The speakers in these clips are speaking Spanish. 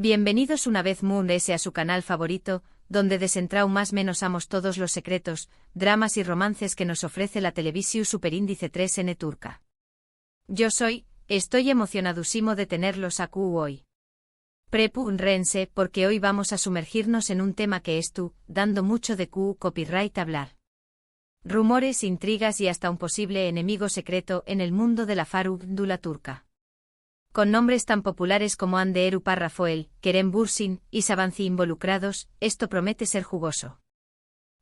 Bienvenidos una vez Moon S a su canal favorito, donde desentrau más menos amos todos los secretos, dramas y romances que nos ofrece la televisión Superíndice 3N turca. Estoy emocionadísimo de tenerlos aquí hoy. Prepárense porque hoy vamos a sumergirnos en un tema que dando mucho de copyright hablar. Rumores, intrigas y hasta un posible enemigo secreto en el mundo de la farándula turca. Con nombres tan populares como Hande Erupar Rafael, Kerem Bürsin y Sabancı involucrados, esto promete ser jugoso.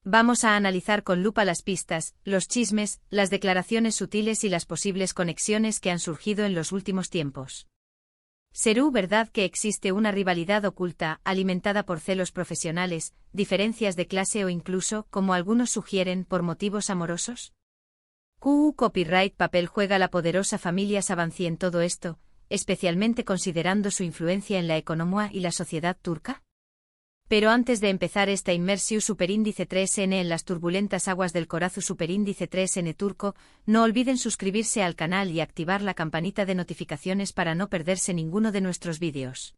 Vamos a analizar con lupa las pistas, los chismes, las declaraciones sutiles y las posibles conexiones que han surgido en los últimos tiempos. ¿Será verdad que existe una rivalidad oculta, alimentada por celos profesionales, diferencias de clase o incluso, como algunos sugieren, por motivos amorosos? ¿Qué copyright papel juega la poderosa familia Sabancı en todo esto, especialmente considerando su influencia en la economía y la sociedad turca? Pero antes de empezar esta inmersión Superíndice 3N en las turbulentas aguas del corazón Superíndice 3N turco, no olviden suscribirse al canal y activar la campanita de notificaciones para no perderse ninguno de nuestros vídeos.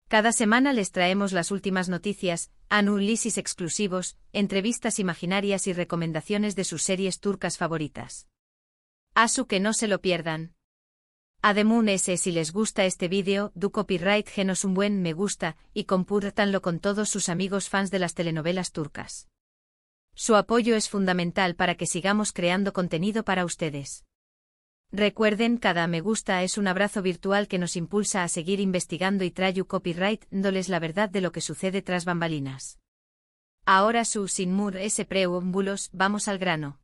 Cada semana les traemos las últimas noticias, análisis exclusivos, entrevistas imaginarias y recomendaciones de sus series turcas favoritas. Que no se lo pierdan. Además, si les gusta este vídeo, do copyright genos un buen me gusta y compártanlo con todos sus amigos fans de las telenovelas turcas. Su apoyo es fundamental para que sigamos creando contenido para ustedes. Recuerden, cada me gusta es un abrazo virtual que nos impulsa a seguir investigando y trayo copyright, dándoles la verdad de lo que sucede tras bambalinas. Ahora sin más preámbulos, vamos al grano.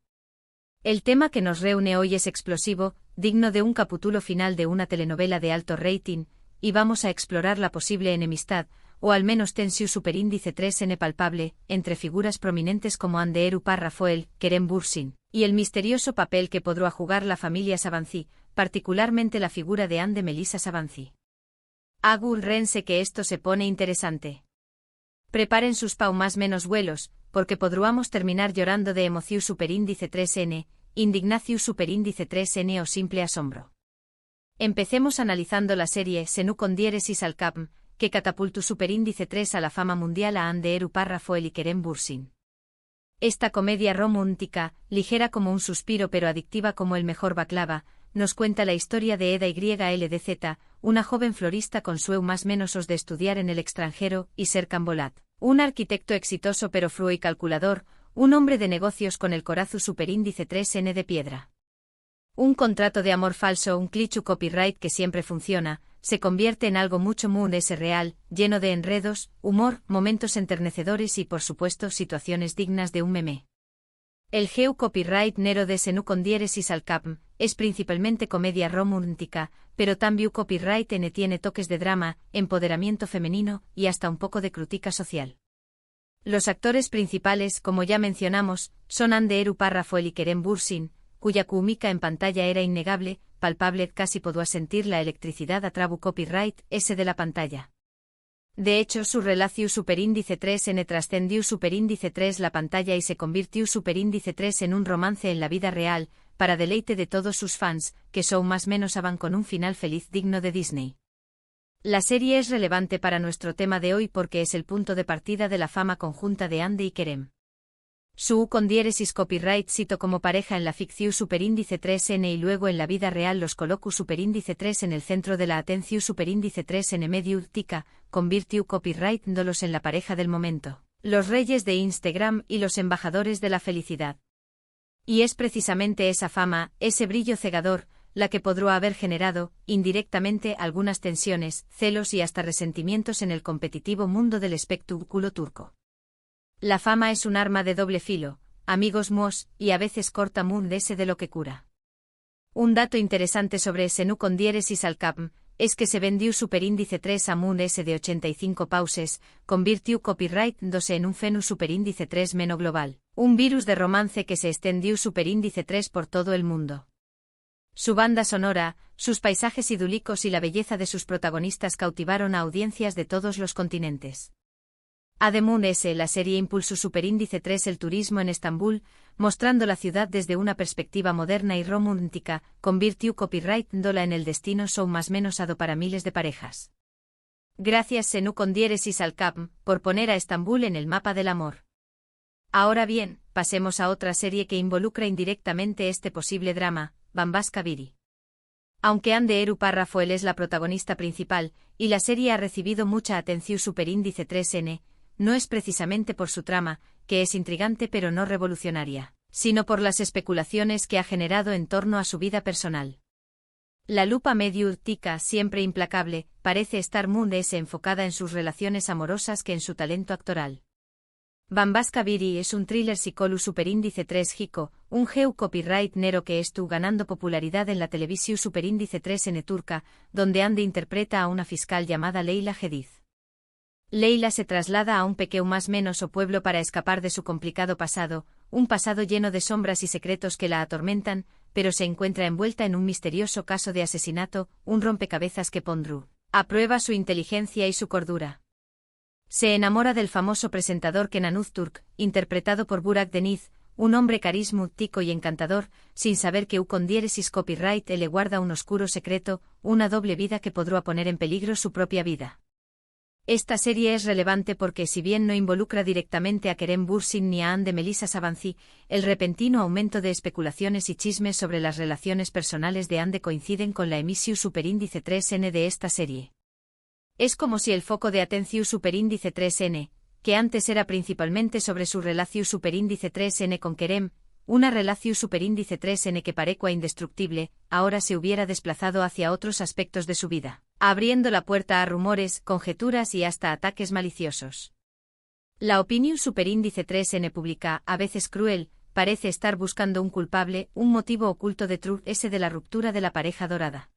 El tema que nos reúne hoy es explosivo, digno de un capítulo final de una telenovela de alto rating, y vamos a explorar la posible enemistad, o al menos tensión Superíndice 3N palpable, entre figuras prominentes como Hande Erupar Rafael, Kerem Bürsin, y el misterioso papel que podrá jugar la familia Sabancı, particularmente la figura de Hande Melisa Sabancı. Rense que esto se pone interesante. Preparen sus más menos vuelos, porque podríamos terminar llorando de emoción Superíndice 3N, indignación Superíndice 3N o simple asombro. Empecemos analizando la serie Senu con diéresis al Capm, que catapultó Superíndice 3 a la fama mundial a Hande Erupar Rafael y Kerem Bürsin. Esta comedia romántica, ligera como un suspiro pero adictiva como el mejor baklava, nos cuenta la historia de Eda YLDZ, una joven florista con sueño más menos de estudiar en el extranjero, y Serkan Bolat, un arquitecto exitoso pero frío y calculador, un hombre de negocios con el corazón Superíndice 3N de piedra. Un contrato de amor falso, un cliché copyright que siempre funciona, se convierte en algo mucho más real, lleno de enredos, humor, momentos enternecedores y por supuesto situaciones dignas de un meme. El copyright nero de Senu con diéresis al Capm es principalmente comedia romántica, pero también copyright tiene toques de drama, empoderamiento femenino y hasta un poco de crítica social. Los actores principales, como ya mencionamos, son Hande Erupar Rafael y Kerem Bürsin, cuya química en pantalla era innegable, palpable, casi podía sentir la electricidad a trabu copyright ese de la pantalla. De hecho, su relación Superíndice 3N trascendió Superíndice 3 la pantalla y se convirtió Superíndice 3 en un romance en la vida real, para deleite de todos sus fans, que son más menos van con un final feliz digno de Disney. La serie es relevante para nuestro tema de hoy porque es el punto de partida de la fama conjunta de Hande y Kerem. Su con diéresis copyright cito como pareja en la ficción Superíndice 3N y luego en la vida real los colocó Superíndice 3 en el centro de la atención Superíndice 3N mediática, convirtió copyright dándolos en la pareja del momento, los reyes de Instagram y los embajadores de la felicidad. Y es precisamente esa fama, ese brillo cegador, la que podrá haber generado, indirectamente, algunas tensiones, celos y hasta resentimientos en el competitivo mundo del espectáculo turco. La fama es un arma de doble filo, amigos mos, y a veces corta ese de lo que cura. Un dato interesante sobre Senu con diéresis al Capm es que se vendió Superíndice 3 a ese de 85 pauses, convirtió copyright dándose en un fenu Superíndice 3 meno global, un virus de romance que se extendió Superíndice 3 por todo el mundo. Su banda sonora, sus paisajes idílicos y la belleza de sus protagonistas cautivaron a audiencias de todos los continentes. Además, la serie impulsó Superíndice 3 el turismo en Estambul, mostrando la ciudad desde una perspectiva moderna y romántica, convirtió copyright dándola en el destino show más menos ado para miles de parejas. Gracias Senu con diéresis al CAPM, por poner a Estambul en el mapa del amor. Ahora bien, pasemos a otra serie que involucra indirectamente este posible drama, Bambaska Birie. Aunque Hande Eru Parrafoel es la protagonista principal, y la serie ha recibido mucha atención superíndice 3N, no es precisamente por su trama, que es intrigante pero no revolucionaria, sino por las especulaciones que ha generado en torno a su vida personal. La lupa mediútica, siempre implacable, parece estar muy enfocada en sus relaciones amorosas que en su talento actoral. Bambaska Birie es un thriller psicolu superíndice 3 Hiko, un geu copyright nero que estuvo ganando popularidad en la televisión superíndice 3N turca, donde Hande interpreta a una fiscal llamada Leila Gediz. Leila se traslada a un pequeño más menos o pueblo para escapar de su complicado pasado, un pasado lleno de sombras y secretos que la atormentan, pero se encuentra envuelta en un misterioso caso de asesinato, un rompecabezas que pondrá a prueba su inteligencia y su cordura. Se enamora del famoso presentador Kenan Uzturk, interpretado por Burak Deniz, un hombre carismático y encantador, sin saber que con diéresis copyright le guarda un oscuro secreto, una doble vida que podrá poner en peligro su propia vida. Esta serie es relevante porque si bien no involucra directamente a Kerem Bürsin ni a Hande Melissa Sabanci, el repentino aumento de especulaciones y chismes sobre las relaciones personales de Hande coinciden con la emisión superíndice 3N de esta serie. Es como si el foco de atención superíndice 3N, que antes era principalmente sobre su relación superíndice 3N con Kerem, una relación superíndice 3N que parecía indestructible, ahora se hubiera desplazado hacia otros aspectos de su vida, abriendo la puerta a rumores, conjeturas y hasta ataques maliciosos. La opinión superíndice 3N pública, a veces cruel, parece estar buscando un culpable, un motivo oculto detrás de la ruptura de la pareja dorada.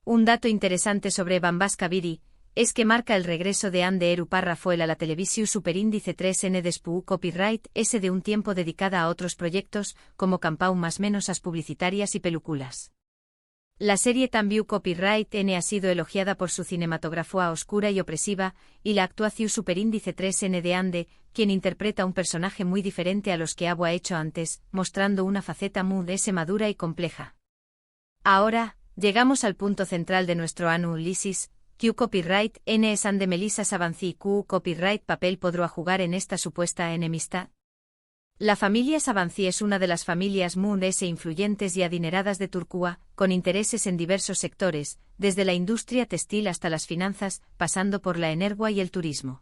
Un dato interesante sobre Bambaska Birie es que marca el regreso de Hande Eru Parrafoel a la televisión superíndice 3N después copyright de un tiempo dedicada a otros proyectos, como campau más menos as publicitarias y películas. La serie también copyright N ha sido elogiada por su cinematografía oscura y opresiva, y la actuación superíndice 3N de Hande, quien interpreta un personaje muy diferente a los que ha hecho antes, mostrando una faceta muy madura y compleja. Ahora, llegamos al punto central de nuestro análisis. Q copyright N es Hande Melissa Sabanci. Q copyright papel podrá jugar en esta supuesta enemistad. La familia Sabanci es una de las familias muy influyentes y adineradas de Turquía, con intereses en diversos sectores, desde la industria textil hasta las finanzas, pasando por la energía y el turismo.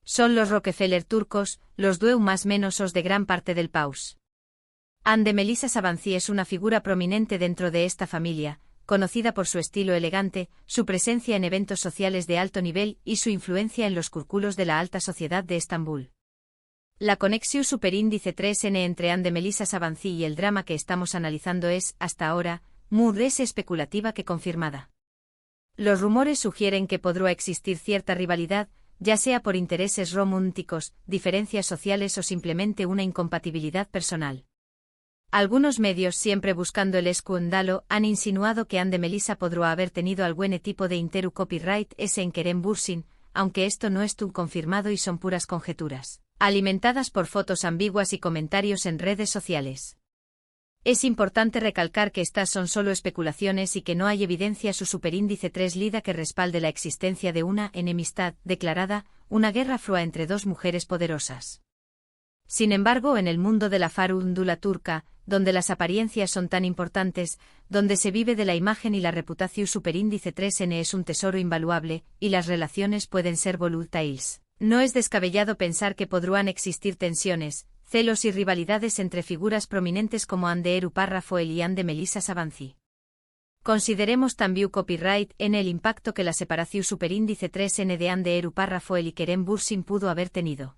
Son los Rockefeller turcos, los dueños más menosos de gran parte del país. Hande Melissa Sabanci es una figura prominente dentro de esta familia, conocida por su estilo elegante, su presencia en eventos sociales de alto nivel y su influencia en los círculos de la alta sociedad de Estambul. La conexión superíndice 3N entre Hande Melissa Sabanci y el drama que estamos analizando es, hasta ahora, muy especulativa que confirmada. Los rumores sugieren que podrá existir cierta rivalidad, ya sea por intereses románticos, diferencias sociales o simplemente una incompatibilidad personal. Algunos medios, siempre buscando el escándalo, han insinuado que Hande Melissa podrá haber tenido algún tipo de interu copyright en Kerem Bürsin, aunque esto no estuvo confirmado y son puras conjeturas, alimentadas por fotos ambiguas y comentarios en redes sociales. Es importante recalcar que estas son solo especulaciones y que no hay evidencia su superíndice 3 lida que respalde la existencia de una enemistad declarada, una guerra fría entre dos mujeres poderosas. Sin embargo, en el mundo de la farándula turca, donde las apariencias son tan importantes, donde se vive de la imagen y la reputación superíndice 3N es un tesoro invaluable, y las relaciones pueden ser volátiles. No es descabellado pensar que podrán existir tensiones, celos y rivalidades entre figuras prominentes como Hande Eru Parrafoel y Hande Melissa Sabanci. Consideremos también copyright en el impacto que la separación superíndice 3N de Hande Eru Parrafoel y Kerem Bürsin pudo haber tenido.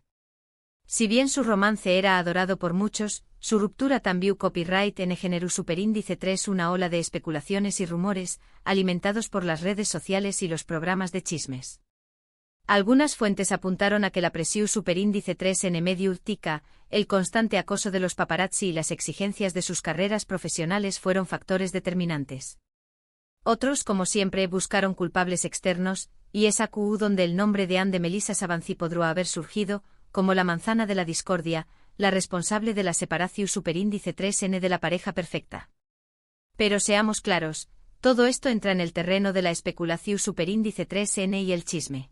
Si bien su romance era adorado por muchos, su ruptura también copyright N generó superíndice 3 una ola de especulaciones y rumores, alimentados por las redes sociales y los programas de chismes. Algunas fuentes apuntaron a que la presión superíndice 3N mediática, el constante acoso de los paparazzi y las exigencias de sus carreras profesionales fueron factores determinantes. Otros, como siempre, buscaron culpables externos, y es aquí donde el nombre de Hande Melissa Sabanci podrá haber surgido, como la manzana de la discordia, la responsable de la separación superíndice 3N de la pareja perfecta. Pero seamos claros, Todo esto entra en el terreno de la especulación superíndice 3N y el chisme.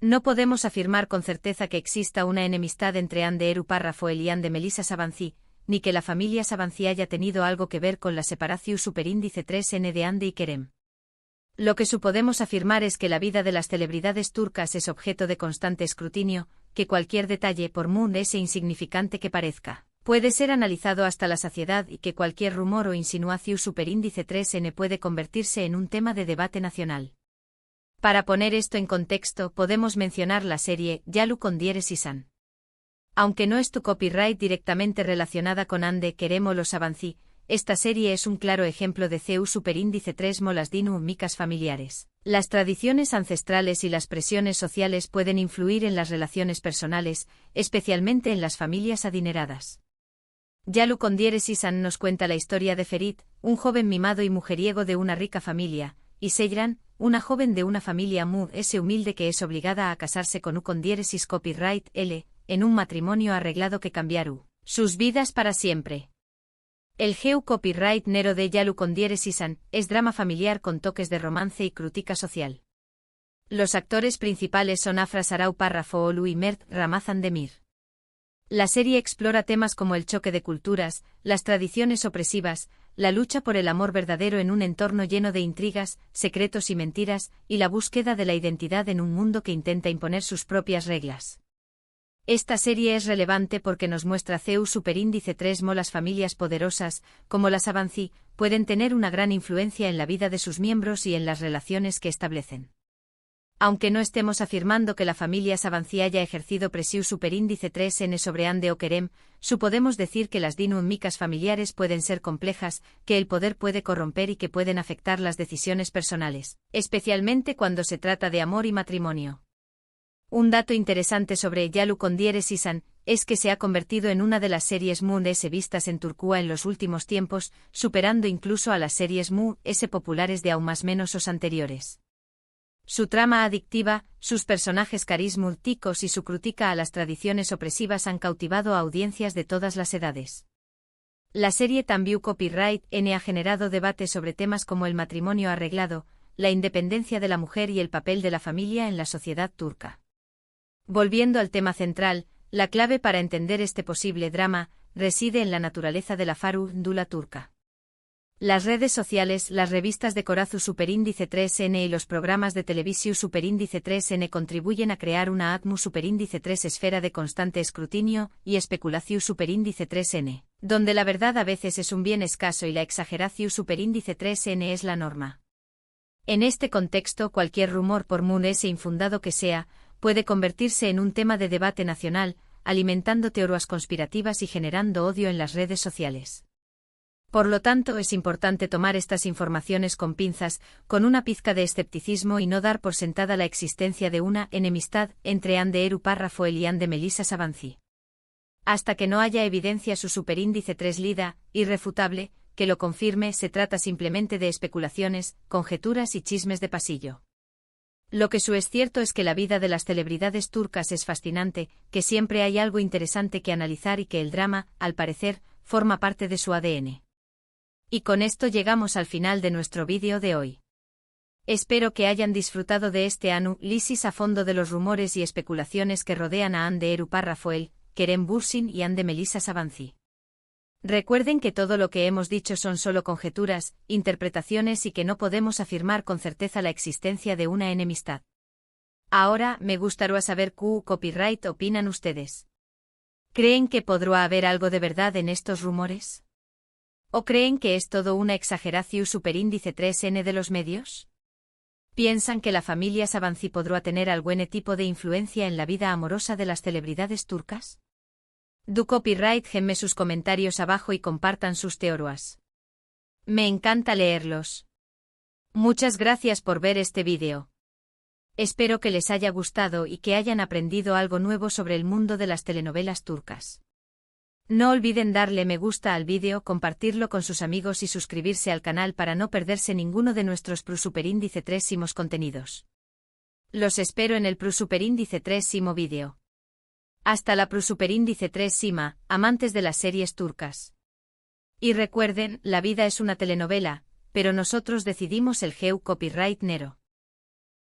No podemos afirmar con certeza que exista una enemistad entre Anne de Eru Parrafoel y Anne de Melissa Savancy, ni que la familia Savancy haya tenido algo que ver con la separación superíndice 3N de Hande y Kerem. Lo que podemos afirmar es que la vida de las celebridades turcas es objeto de constante escrutinio, que cualquier detalle, por muy insignificante que parezca, puede ser analizado hasta la saciedad y que cualquier rumor o insinuación superíndice 3N puede convertirse en un tema de debate nacional. Para poner esto en contexto, podemos mencionar la serie Yalu con Dieres Isan. Aunque no es tu copyright directamente relacionada con Hande, Kerem o los Savancy, esta serie es un claro ejemplo de CEU superíndice 3 molas dinu micas familiares. Las tradiciones ancestrales y las presiones sociales pueden influir en las relaciones personales, especialmente en las familias adineradas. Yalu con Dieres Isan nos cuenta la historia de Ferit, un joven mimado y mujeriego de una rica familia, y Seyran, una joven de una familia humilde que es obligada a casarse con con Dieres Is copyright L, en un matrimonio arreglado que cambiaru sus vidas para siempre. El Geu copyright Nero de Yalu con Dieres Isan es drama familiar con toques de romance y crítica social. Los actores principales son Afra Sarau Parrafoğlu y Mert Ramazan Demir. La serie explora temas como el choque de culturas, las tradiciones opresivas, la lucha por el amor verdadero en un entorno lleno de intrigas, secretos y mentiras, y la búsqueda de la identidad en un mundo que intenta imponer sus propias reglas. Esta serie es relevante porque nos muestra CEU superíndice 3 molas familias poderosas, como las Savancy, pueden tener una gran influencia en la vida de sus miembros y en las relaciones que establecen. Aunque no estemos afirmando que la familia Savancy haya ejercido presión superíndice 3N sobre Hande o Kerem, podemos decir que las dinámicas familiares pueden ser complejas, que el poder puede corromper y que pueden afectar las decisiones personales, especialmente cuando se trata de amor y matrimonio. Un dato interesante sobre Yalu con Dieres Isan es que se ha convertido en una de las series Mu-S vistas en Turquía en los últimos tiempos, superando incluso a las series Mu-S populares de aún más menos os anteriores. Su trama adictiva, sus personajes carismáticos y su crítica a las tradiciones opresivas han cautivado a audiencias de todas las edades. La serie también copyright N ha generado debate sobre temas como el matrimonio arreglado, la independencia de la mujer y el papel de la familia en la sociedad turca. Volviendo al tema central, la clave para entender este posible drama reside en la naturaleza de la farándula turca. Las redes sociales, las revistas de Corazu superíndice 3N y los programas de televisión superíndice 3N contribuyen a crear una atmu superíndice 3 esfera de constante escrutinio y especulación superíndice 3N, donde la verdad a veces es un bien escaso y la exageración superíndice 3N es la norma. En este contexto, cualquier rumor, por muy infundado que sea, puede convertirse en un tema de debate nacional, alimentando teorías conspirativas y generando odio en las redes sociales. Por lo tanto, es importante tomar estas informaciones con pinzas, con una pizca de escepticismo y no dar por sentada la existencia de una enemistad entre Hande Eru Parrafoel y Hande Melissa Savancy. Hasta que no haya evidencia su superíndice 3 lida, irrefutable, que lo confirme, se trata simplemente de especulaciones, conjeturas y chismes de pasillo. Lo que es cierto es que la vida de las celebridades turcas es fascinante, que siempre hay algo interesante que analizar y que el drama, al parecer, forma parte de su ADN. Y con esto llegamos al final de nuestro vídeo de hoy. Espero que hayan disfrutado de este análisis a fondo de los rumores y especulaciones que rodean a Hande Eru Parrafoel, Kerem Bürsin y Hande Melissa Savancy. Recuerden que todo lo que hemos dicho son solo conjeturas, interpretaciones y que no podemos afirmar con certeza la existencia de una enemistad. Ahora, me gustaría saber qué copyright opinan ustedes. ¿Creen que podrá haber algo de verdad en estos rumores? ¿O creen que es todo una exageración superíndice 3N de los medios? ¿Piensan que la familia Savancy podrá tener algún tipo de influencia en la vida amorosa de las celebridades turcas? Du copyright gemme sus comentarios abajo y compartan sus teorías. Me encanta leerlos. Muchas gracias por ver este vídeo. Espero que les haya gustado y que hayan aprendido algo nuevo sobre el mundo de las telenovelas turcas. No olviden darle me gusta al vídeo, compartirlo con sus amigos y suscribirse al canal para no perderse ninguno de nuestros superíndice 3 contenidos. Los espero en el superíndice 3 vídeo. Hasta la superíndice 3 amantes de las series turcas. Y recuerden, la vida es una telenovela, pero nosotros decidimos el GEU copyright Nero.